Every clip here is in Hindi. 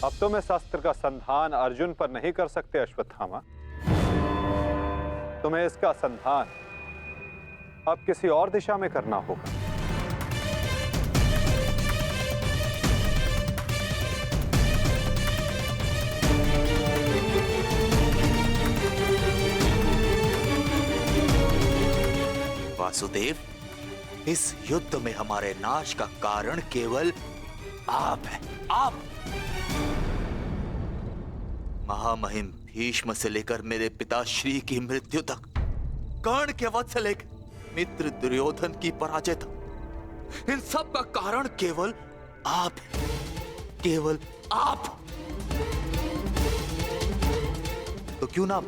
अब तुम इस अस्त्र का संधान अर्जुन पर नहीं कर सकते अश्वत्थामा। तुम्हें इसका संधान अब किसी और दिशा में करना होगा। वासुदेव, इस युद्ध में हमारे नाश का कारण केवल आप हैं। आप महामहिम भीष्म से लेकर मेरे पिताश्री की मृत्यु तक, कर्ण के वध से लेकर मित्र दुर्योधन की पराजय तक, इन सब का कारण केवल आप हैं। केवल आप। तो क्यों ना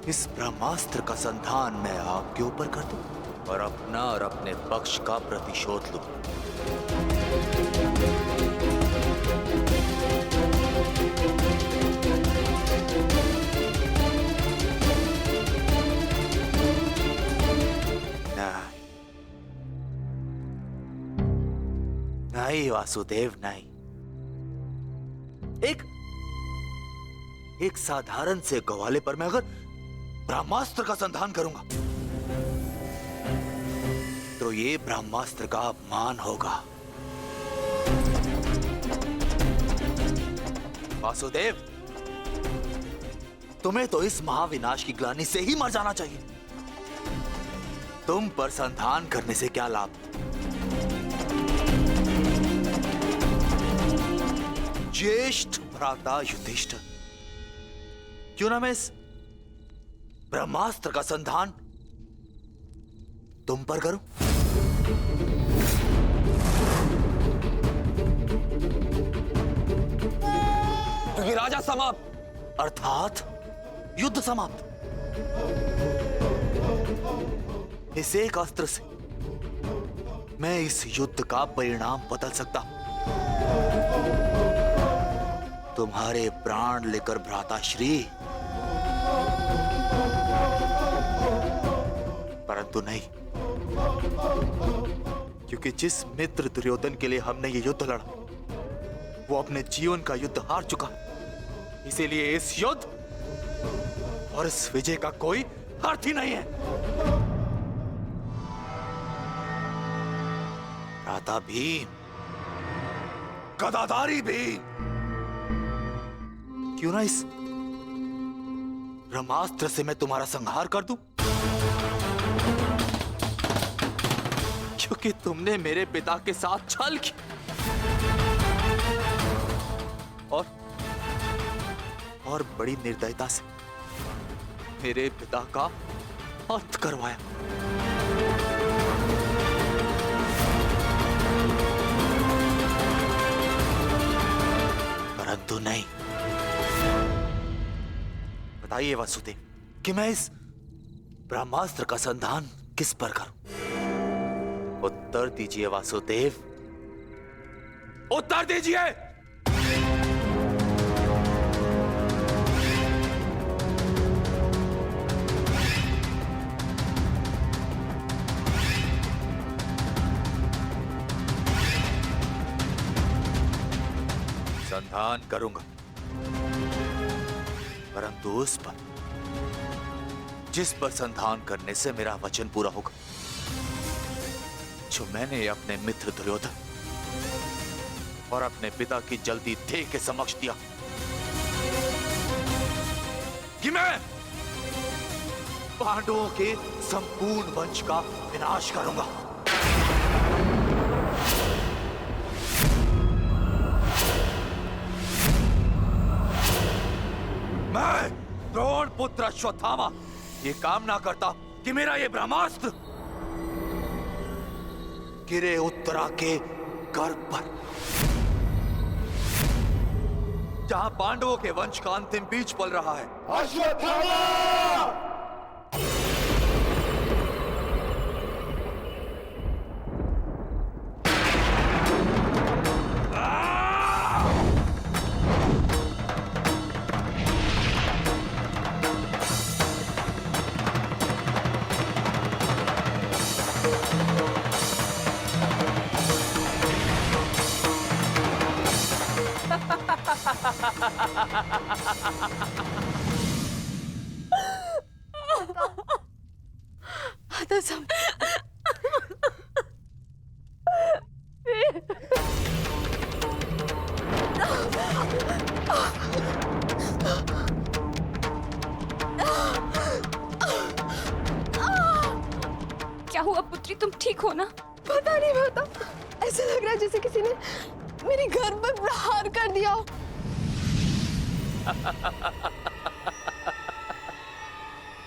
इस ब्रह्मास्त्र का संधान मैं आपके ऊपर कर दूं और अपना और अपने पक्ष का प्रतिशोध लूं। नहीं वासुदेव, नहीं। एक साधारण से ग्वाले पर मैं अगर ब्रह्मास्त्र का संधान करूंगा तो ये ब्रह्मास्त्र का अपमान होगा। वासुदेव, तुम्हें तो इस महाविनाश की ग्लानि से ही मर जाना चाहिए। तुम पर संधान करने से क्या लाभ? ज्येष्ठ भ्राता युधिष्ठिर, क्यों ना मैं इस ब्रह्मास्त्र का संधान तुम पर करूं? राजा समाप्त, अर्थात युद्ध समाप्त। इस एक अस्त्र से मैं इस युद्ध का परिणाम बदल सकता हूं। तुम्हारे प्राण लेकर भ्राताश्री, परंतु नहीं, क्योंकि जिस मित्र दुर्योधन के लिए हमने ये युद्ध लड़ा वो अपने जीवन का युद्ध हार चुका। इसीलिए इस युद्ध और इस विजय का कोई अर्थ ही नहीं है। भ्राता भीम, गदाधारी भीम, क्यों ना इस ब्रह्मास्त्र से मैं तुम्हारा संहार कर दूं? क्योंकि तुमने मेरे पिता के साथ छल किया और बड़ी निर्दयता से मेरे पिता का अंत करवाया। परंतु नहीं। बताइए वासुदेव कि मैं इस ब्रह्मास्त्र का संधान किस पर करूं? उत्तर दीजिए वासुदेव, उत्तर दीजिए। संधान करूंगा, परंतु उस पर जिस पर संधान करने से मेरा वचन पूरा होगा, जो मैंने अपने मित्र दुर्योधन और अपने पिता की जल्दी देह के समक्ष दिया कि मैं पांडवों के संपूर्ण वंश का विनाश करूंगा। मैं द्रोण पुत्र अश्वत्थामा ये कामना करता कि मेरा ये ब्रह्मास्त्र गिरे उत्तरा के गर्भ पर, जहां पांडवों के वंश का अंतिम बीज पल रहा है। अश्वत्थामा! आता सब क्या हुआ पुत्री, तुम ठीक हो ना? पता नहीं माता, ऐसा लग रहा है जैसे किसी ने मेरे घर पर प्रहार कर दिया हो।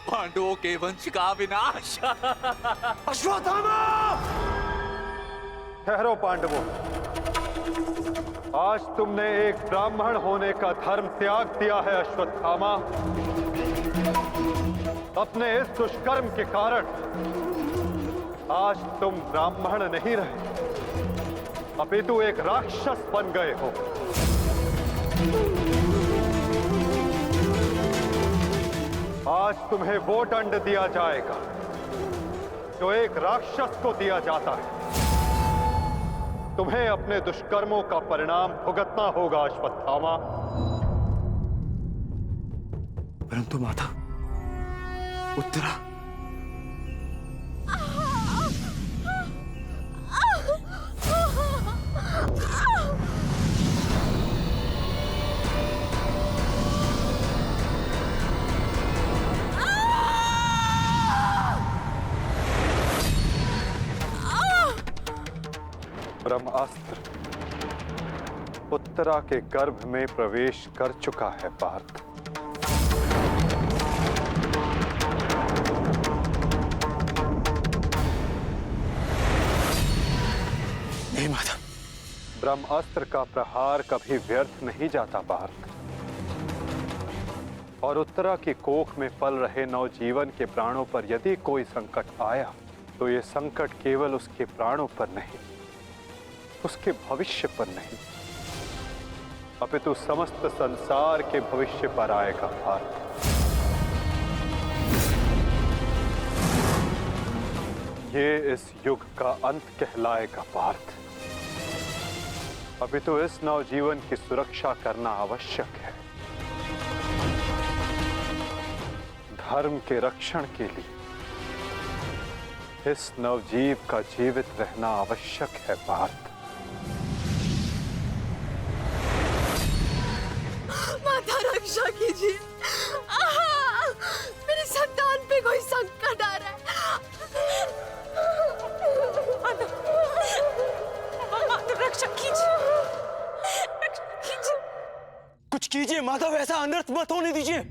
पांडवों के वंश का विनाश। अश्वत्थामा! ठहरो पांडवों, आज तुमने एक ब्राह्मण होने का धर्म त्याग दिया है अश्वत्थामा। अपने इस दुष्कर्म के कारण आज तुम ब्राह्मण नहीं रहे, अपितु एक राक्षस बन गए हो। आज तुम्हें वो दंड दिया जाएगा जो एक राक्षस को दिया जाता है। तुम्हें अपने दुष्कर्मों का परिणाम भुगतना होगा अश्वत्थामा। परंतु माता, उत्तरा ब्रह्मास्त्र उत्तरा के गर्भ में प्रवेश कर चुका है पार्थ। नहीं माता, ब्रह्मास्त्र का प्रहार कभी व्यर्थ नहीं जाता पार्थ। और उत्तरा की कोख में पल रहे नवजीवन के प्राणों पर यदि कोई संकट आया तो ये संकट केवल उसके प्राणों पर नहीं, उसके भविष्य पर नहीं, अपितु समस्त संसार के भविष्य पर आएगा पार्थ। ये इस युग का अंत कहलाएगा पार्थ। अपितु इस नवजीवन की सुरक्षा करना आवश्यक है। धर्म के रक्षण के लिए इस नवजीव का जीवित रहना आवश्यक है पार्थ। माता रक्षा कीजिए, मेरी संतान पे कोई संकट आ रहा है। माता रक्षा कीजिए, रक्षा कीजिए। कुछ कीजिए माता, वैसा अनर्थ मत होने दीजिए।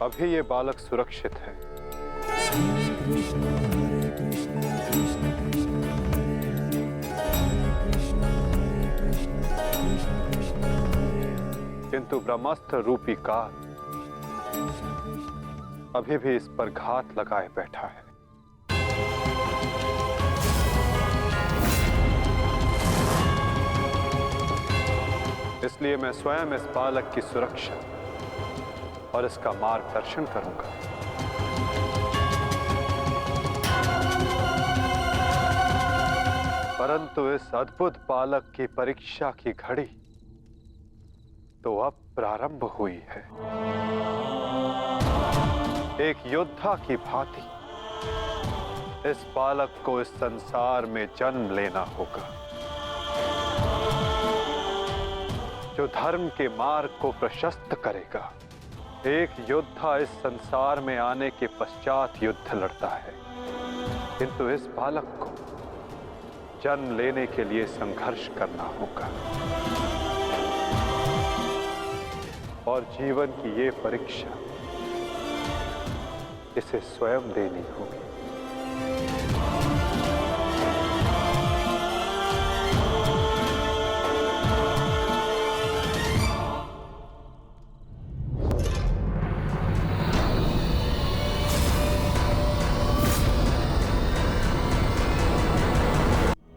अभी ये बालक सुरक्षित है। किंतु ब्रह्मास्त्र रूपी काल अभी भी इस पर घात लगाए बैठा है। इसलिए मैं स्वयं इस बालक की सुरक्षा और इसका मार्गदर्शन करूंगा। परंतु इस अद्भुत बालक की परीक्षा की घड़ी तो अब प्रारंभ हुई है। एक योद्धा की भांति इस बालक को इस संसार में जन्म लेना होगा, जो धर्म के मार्ग को प्रशस्त करेगा। एक योद्धा इस संसार में आने के पश्चात युद्ध लड़ता है, किंतु इस बालक को जन्म लेने के लिए संघर्ष करना होगा और जीवन की ये परीक्षा इसे स्वयं देनी होगी।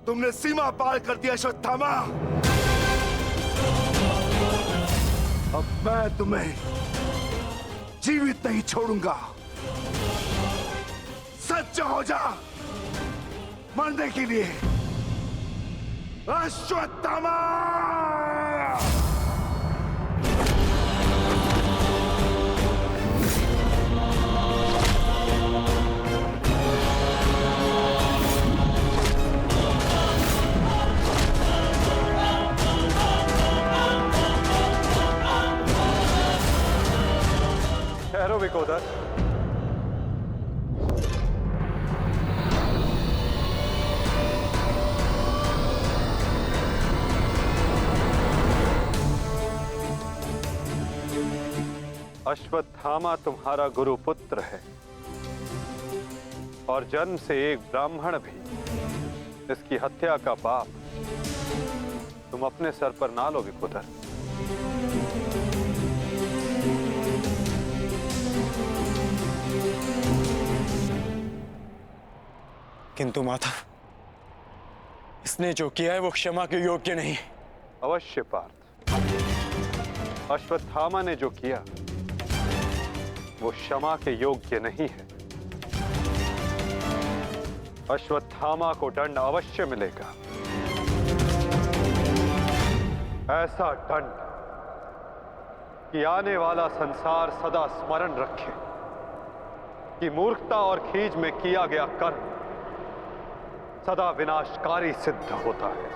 तुमने सीमा पार कर दिया अश्वत्थामा। अब मैं तुम्हें जीवित नहीं छोड़ूंगा। सच हो जा मरने के लिए अश्वत्थामा। ठहरो विकोदर। अश्वत्थामा तुम्हारा गुरु पुत्र है और जन्म से एक ब्राह्मण भी। इसकी हत्या का पाप तुम अपने सर पर ना लो विकोदर। किंतु माता, इसने जो किया है वो क्षमा के योग्य नहीं। अवश्य पार्थ, अश्वत्थामा ने जो किया वो क्षमा के योग्य नहीं है। अश्वत्थामा को दंड अवश्य मिलेगा, ऐसा दंड कि आने वाला संसार सदा स्मरण रखे कि मूर्खता और खीज में किया गया कर्म सदा विनाशकारी सिद्ध होता है।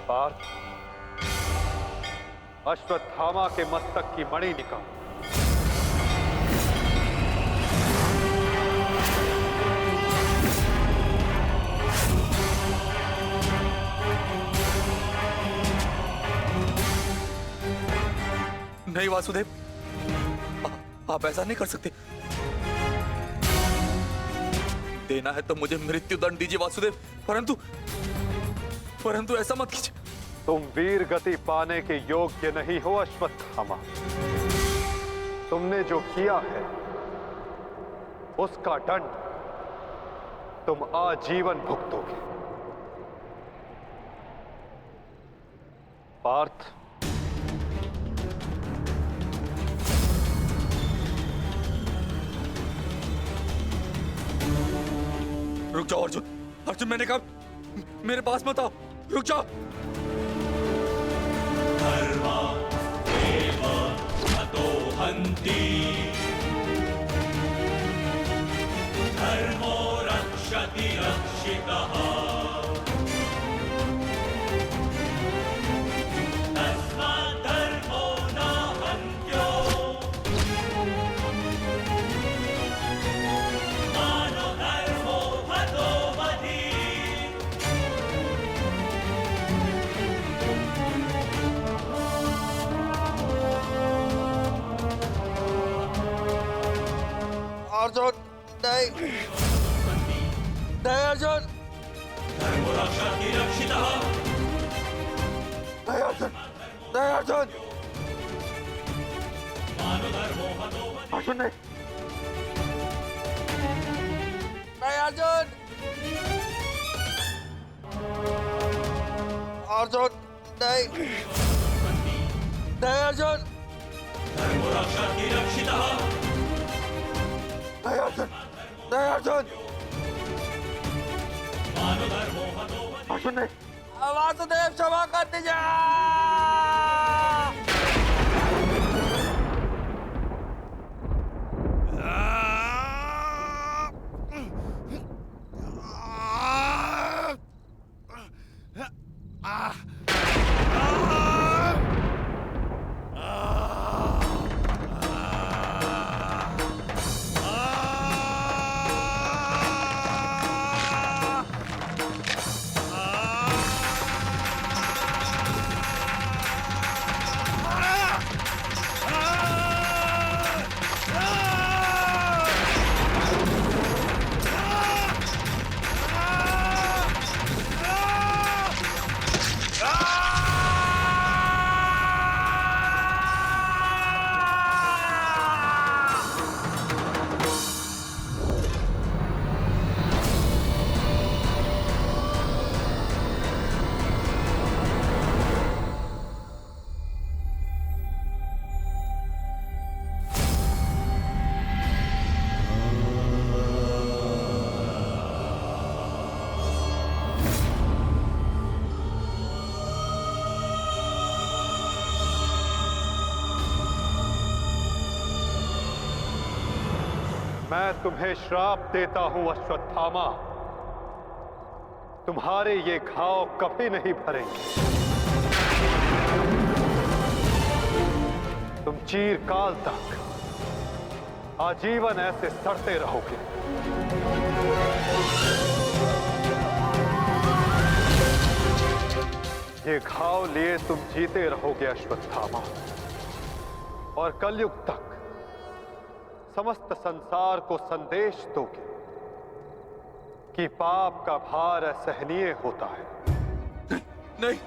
पार्थ, अश्वत्थामा के मस्तक की मणि निकाल। नहीं वासुदेव, आप ऐसा नहीं कर सकते। देना है तो मुझे मृत्यु दंड दीजिए वासुदेव, परंतु ऐसा मत कीजिए। तुम वीर गति पाने के योग्य नहीं हो अश्वत्थामा। तुमने जो किया है उसका दंड तुम आजीवन भुगतोगे। पार्थ, रुक जाओ अर्जुन। अर्जुन, मैंने कहा मेरे पास मत आओ, रुक जाओ। धर्मो रक्षति रक्षितः। तस्मात् धर्मो न हन्त्यो। मानो धर्मो हतो वधि। अर्जुन नहीं नहीं अर्जुन धर्मरक्षति रक्षितः नहीं अर्जुन नहीं अर्जुन मानधर्मो हतो अर्जुन नहीं नहीं अर्जुन अर्जुन नहीं नहीं अर्जुन धर्मरक्षति रक्षितः नहीं अर्जुन नहीं अर्जुन मानधर्मो हतो अर्जुन नहीं वासुदेव क्षमा कर दीजिए मैं तुम्हें श्राप देता हूं अश्वत्थामा, तुम्हारे ये घाव कभी नहीं भरेंगे। तुम चिरकाल तक आजीवन ऐसे सड़ते रहोगे। ये घाव लिए तुम जीते रहोगे अश्वत्थामा, और कलयुग तक समस्त संसार को संदेश दोगे कि पाप का भार असहनीय होता है। नहीं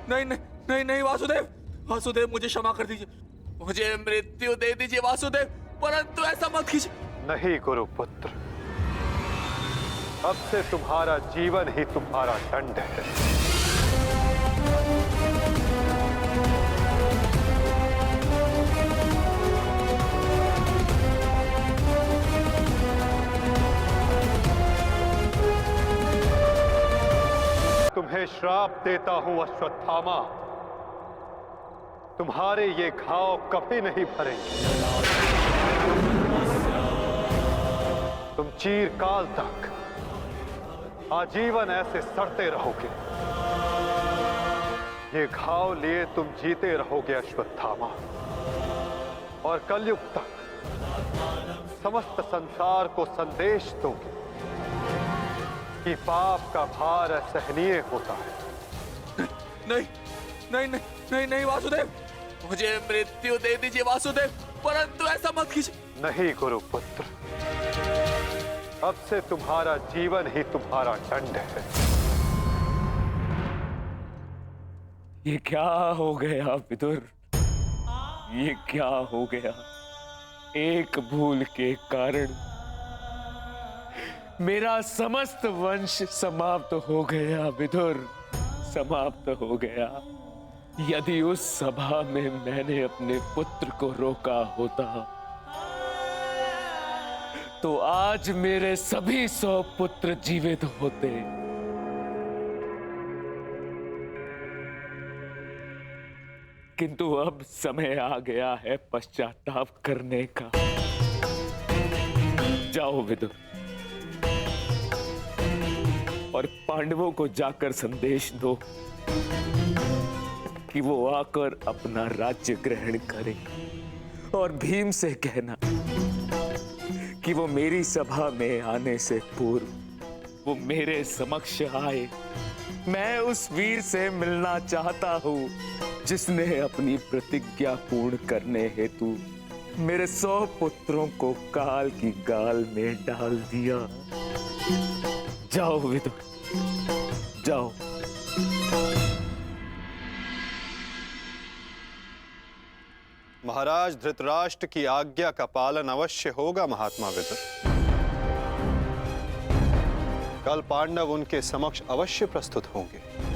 नहीं नहीं नहीं नहीं वासुदेव, वासुदेव मुझे क्षमा कर दीजिए, मुझे मृत्यु दे दीजिए वासुदेव, परंतु ऐसा मत कीजिए। नहीं गुरुपुत्र, अब से तुम्हारा जीवन ही तुम्हारा दंड है। तुम्हें श्राप देता हूं अश्वत्थामा, तुम्हारे ये घाव कभी नहीं भरेंगे। तुम चिरकाल तक आजीवन ऐसे सड़ते रहोगे। ये घाव लिए तुम जीते रहोगे अश्वत्थामा, और कलयुग तक समस्त संसार को संदेश दोगे कि पाप का भार असहनीय होता है। नहीं नहीं नहीं नहीं नहीं वासुदेव, मुझे मृत्यु दे दीजिए वासुदेव, परंतु ऐसा मत कीजिए। नहीं गुरुपुत्र, अब से तुम्हारा जीवन ही तुम्हारा दंड है। ये क्या हो गया विदुर, ये क्या हो गया? एक भूल के कारण मेरा समस्त वंश समाप्त हो गया विदुर, समाप्त हो गया। यदि उस सभा में मैंने अपने पुत्र को रोका होता तो आज मेरे सभी 100 पुत्र जीवित होते। किंतु अब समय आ गया है पश्चाताप करने का। जाओ विदुर, और पांडवों को जाकर संदेश दो कि वो आकर अपना राज्य ग्रहण करें, और भीम से कहना कि वो मेरी सभा में आने से पूर्व वो मेरे समक्ष आए। मैं उस वीर से मिलना चाहता हूं जिसने अपनी प्रतिज्ञा पूर्ण करने हेतु मेरे 100 पुत्रों को काल की गाल में डाल दिया। जाओ विदुर, जाओ। महाराज धृतराष्ट्र की आज्ञा का पालन अवश्य होगा महात्मा विदुर। कल पांडव उनके समक्ष अवश्य प्रस्तुत होंगे।